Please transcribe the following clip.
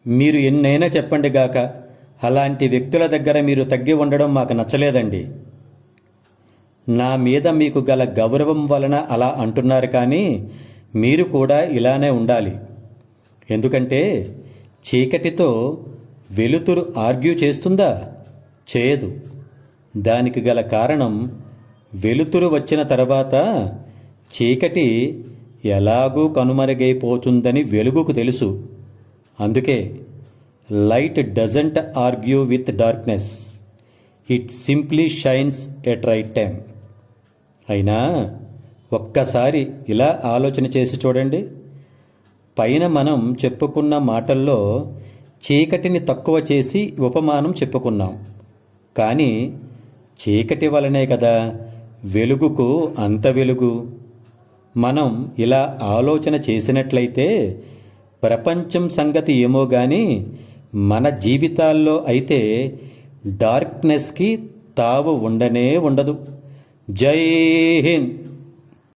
మీరు ఎన్నైనా చెప్పండి గాక, అలాంటి వ్యక్తుల దగ్గర మీరు తగ్గి ఉండడం మాకు నచ్చలేదండి. నా మీద మీకు గల గౌరవం వలన అలా అంటున్నారు, కానీ మీరు కూడా ఇలానే ఉండాలి. ఎందుకంటే చీకటితో వెలుతురు ఆర్గ్యూ చేస్తుందా? చేయదు. దానికి గల కారణం, వెలుతురు వచ్చిన తర్వాత చీకటి ఎలాగూ కనుమరుగైపోతుందని వెలుగుకు తెలుసు. అందుకే light doesn't argue with darkness, it simply shines at right time. అయినా ఒక్కసారి ఇలా ఆలోచన చేసి చూడండి. పైన మనం చెప్పుకున్న మాటల్లో చీకటిని తక్కువ చేసి ఉపమానం చెప్పుకున్నాం. కానీ చీకటి వలనే కదా వెలుగుకు అంత వెలుగు. మనం ఇలా ఆలోచన చేసినట్లయితే ప్రపంచం సంగతి ఏమో కానీ మన జీవితాల్లో అయితే డార్క్నెస్కి తావు ఉండనే ఉండదు. జై హింద్.